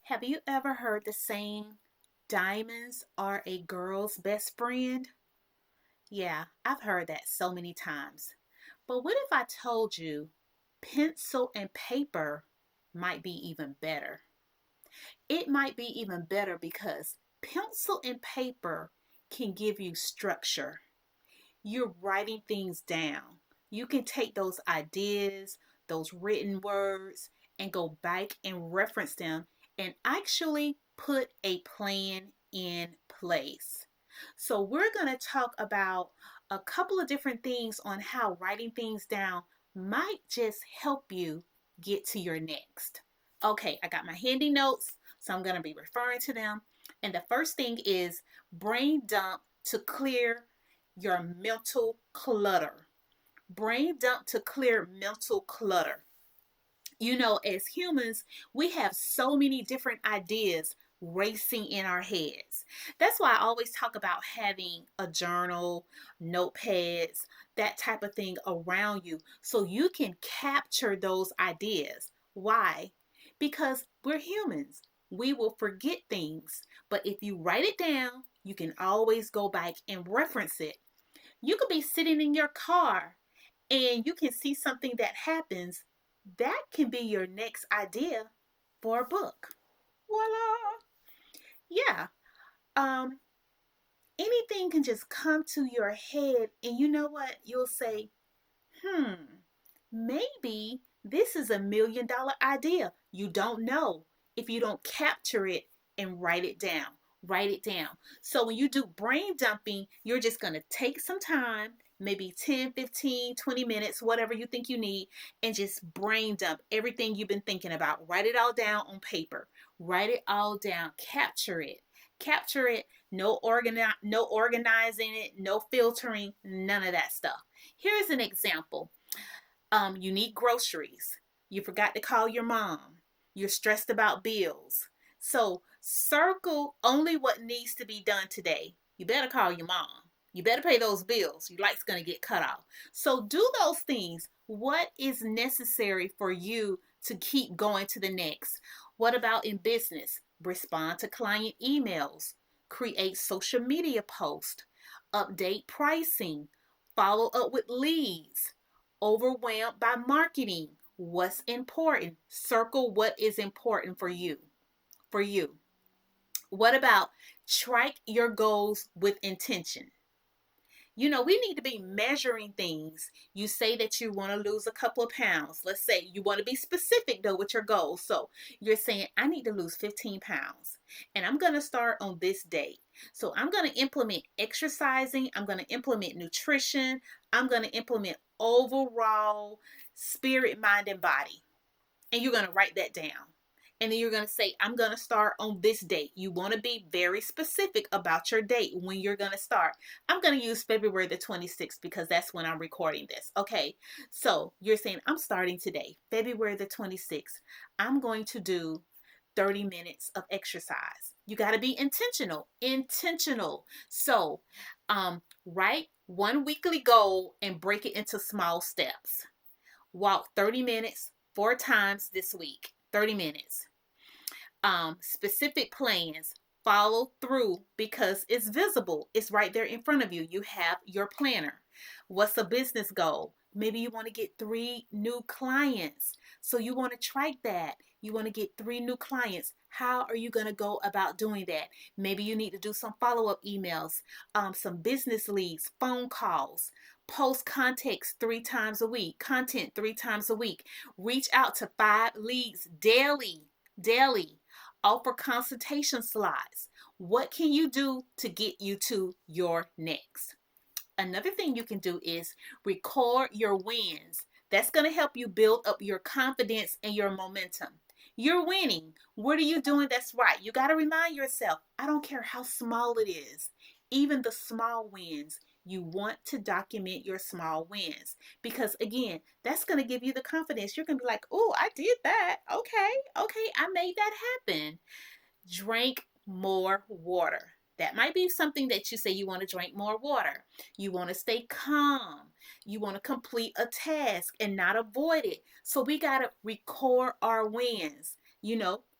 Have you ever heard the saying, diamonds are a girl's best friend? Yeah, I've heard that so many times. But what if I told you pencil and paper might be even better? It might be even better because pencil and paper can give you structure. You're writing things down. You can take those ideas, those written words, and go back and reference them and actually put a plan in place. So, we're going to talk about a couple of different things on how writing things down might just help you get to your next. Okay, I got my handy notes, so I'm going to be referring to them. And the first thing is brain dump to clear your mental clutter. Brain dump to clear mental clutter. As humans, we have so many different ideas racing in our heads. That's why I always talk about having a journal, notepads, that type of thing around you so you can capture those ideas. Why? Because we're humans. We will forget things, but if you write it down, you can always go back and reference it. You could be sitting in your car and you can see something that happens. That can be your next idea for a book. Voila. Yeah. Um, Anything can just come to your head, and you know what? You'll say, hmm, maybe this is $1 million idea. You don't know if you don't capture it and write it down. Write it down. So when you do brain dumping, you're just going to take some time, maybe 10, 15, 20 minutes, whatever you think you need, and just brain dump everything you've been thinking about. Write it all down on paper. Write it all down. Capture it. Capture it. No organizing it, no filtering, none of that stuff. Here's an example. You need groceries. You forgot to call your mom. You're stressed about bills. So circle only what needs to be done today. You better call your mom. You better pay those bills. Your light's going to get cut off. So do those things. What is necessary for you to keep going to the next? What about in business? Respond to client emails. Create social media posts. Update pricing. Follow up with leads. Overwhelmed by marketing. What's important? Circle what is important for you. For you. What about track your goals with intention? We need to be measuring things. You say that you want to lose a couple of pounds. Let's say you want to be specific though with your goals. So you're saying, I need to lose 15 pounds and I'm going to start on this date. So I'm going to implement exercising. I'm going to implement nutrition. I'm going to implement overall spirit, mind, and body. And you're going to write that down. And then you're going to say, I'm going to start on this date. You want to be very specific about your date when you're going to start. I'm going to use February the 26th because that's when I'm recording this. Okay. So you're saying, I'm starting today, February the 26th. I'm going to do 30 minutes of exercise. You got to be intentional. Intentional. So, write one weekly goal and break it into small steps. Walk 30 minutes 4 times this week. 30 minutes. Specific plans. Follow through because it's visible. It's right there in front of you. You have your planner. What's a business goal? Maybe you want to get 3 new clients. So you want to track that. You want to get 3 new clients. How are you going to go about doing that? Maybe you need to do some follow up emails, some business leads, phone calls, post context 3 times a week, content 3 times a week, reach out to 5 leads daily, daily, offer consultation slides. What can you do to get you to your next? Another thing you can do is record your wins. That's going to help you build up your confidence and your momentum. You're winning. What are you doing that's right? You got to remind yourself, I don't care how small it is, even the small wins. You want to document your small wins because, again, that's going to give you the confidence. You're going to be like, oh, I did that. Okay, I made that happen. Drink more water. That might be something that you say you want to drink more water. You want to stay calm. You want to complete a task and not avoid it. So we got to record our wins.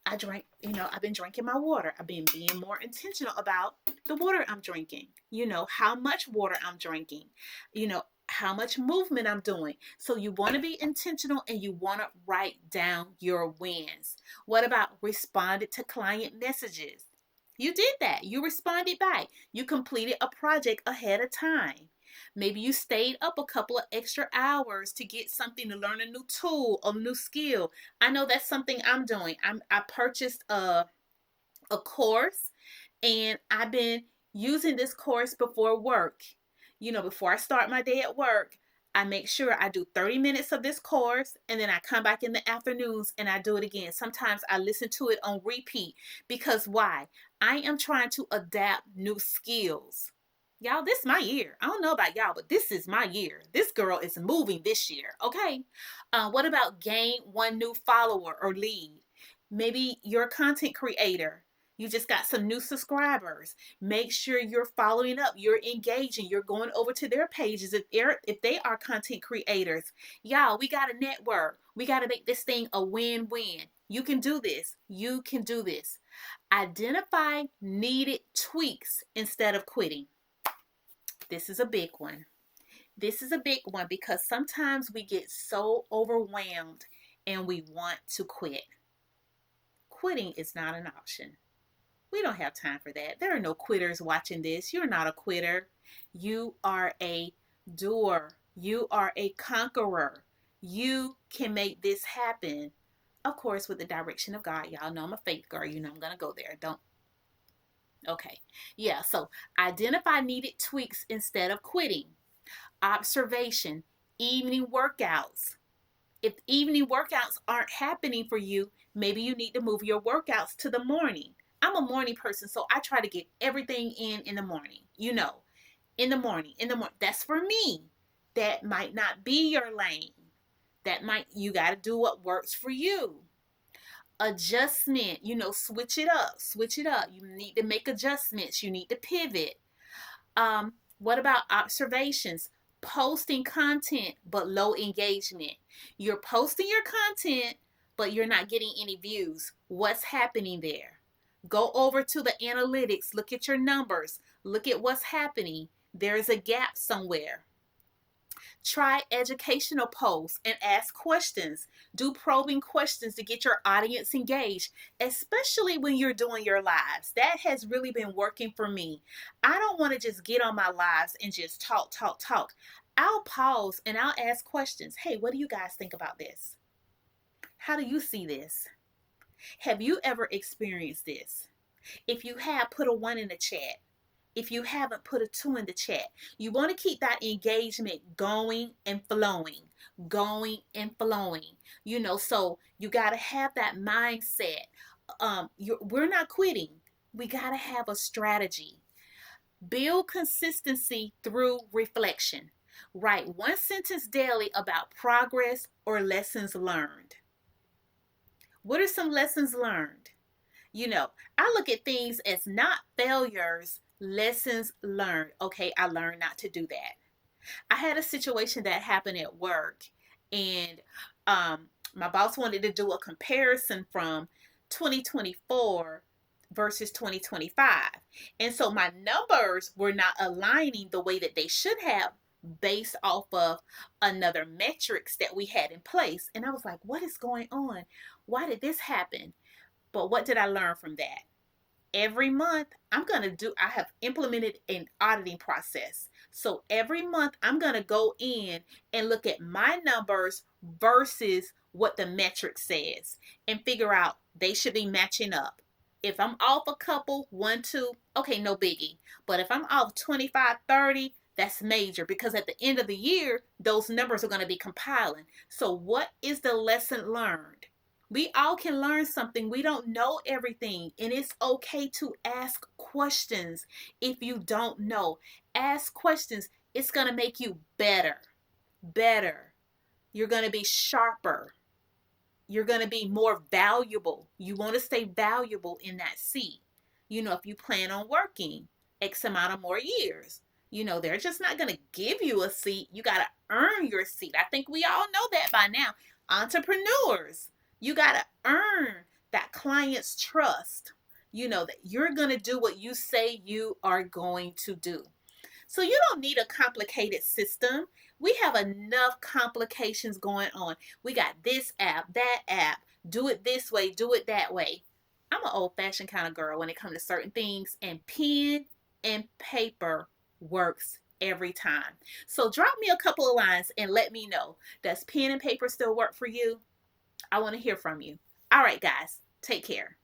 I drank, I've been drinking my water. I've been being more intentional about the water I'm drinking, how much water I'm drinking, how much movement I'm doing. So you want to be intentional and you want to write down your wins. What about responded to client messages? You did that. You responded back. You completed a project ahead of time. Maybe you stayed up a couple of extra hours to get something, to learn a new tool, a new skill. I know that's something I'm doing. I purchased a course, and I've been using this course before work. Before I start my day at work, I make sure I do 30 minutes of this course, and then I come back in the afternoons and I do it again. Sometimes I listen to it on repeat because why? I am trying to adapt new skills. Y'all, this is my year. I don't know about y'all, but this is my year. This girl is moving this year, okay? What about gain one new follower or lead? Maybe you're a content creator. You just got some new subscribers. Make sure you're following up. You're engaging. You're going over to their pages if they are content creators. Y'all, we got to network. We got to make this thing a win-win. You can do this. You can do this. Identify needed tweaks instead of quitting. This is a big one. This is a big one because sometimes we get so overwhelmed and we want to quit. Quitting is not an option. We don't have time for that. There are no quitters watching this. You're not a quitter. You are a doer. You are a conqueror. You can make this happen. Of course, with the direction of God. Y'all know I'm a faith girl. You know I'm going to go there. Don't. Okay. Yeah. So identify needed tweaks instead of quitting. Observation. Evening workouts. If evening workouts aren't happening for you, maybe you need to move your workouts to the morning. I'm a morning person, so I try to get everything in the morning. In the morning. That's for me. That might not be your lane. You got to do what works for you. Adjustment, switch it up. Switch it up. You need to make adjustments. You need to pivot. What about observations? Posting content but low engagement. You're posting your content, but you're not getting any views. What's happening there? Go over to the analytics, look at your numbers, look at what's happening. There's a gap somewhere. Try educational posts and ask questions. Do probing questions to get your audience engaged, especially when you're doing your lives. That has really been working for me. I don't want to just get on my lives and just talk, talk, talk. I'll pause and I'll ask questions. Hey, what do you guys think about this? How do you see this? Have you ever experienced this? If you have, put a 1 in the chat. If you haven't, put a 2 in the chat. You want to keep that engagement going and flowing, going and flowing. So you got to have that mindset. We're not quitting. We got to have a strategy. Build consistency through reflection. Write one sentence daily about progress or lessons learned. What are some lessons learned? I look at things as not failures, lessons learned. Okay, I learned not to do that. I had a situation that happened at work, and my boss wanted to do a comparison from 2024 versus 2025. And so my numbers were not aligning the way that they should have based off of another metrics that we had in place. And I was like, what is going on? Why did this happen? But what did I learn from that? Every month, I have implemented an auditing process. So every month, I'm going to go in and look at my numbers versus what the metric says and figure out they should be matching up. If I'm off a couple, 1, 2, okay, no biggie. But if I'm off 25, 30, that's major because at the end of the year, those numbers are going to be compiling. So what is the lesson learned? We all can learn something. We don't know everything. And it's okay to ask questions if you don't know. Ask questions. It's going to make you better. Better. You're going to be sharper. You're going to be more valuable. You want to stay valuable in that seat. If you plan on working X amount of more years, they're just not going to give you a seat. You got to earn your seat. I think we all know that by now. Entrepreneurs. You got to earn that clients trust, that you're going to do what you say you are going to do. So you don't need a complicated system. We have enough complications going on. We got this app, that app, do it this way, do it that way. I'm an old fashioned kind of girl when it comes to certain things, and pen and paper works every time. So drop me a couple of lines and let me know. Does pen and paper still work for you? I want to hear from you. All right, guys, take care.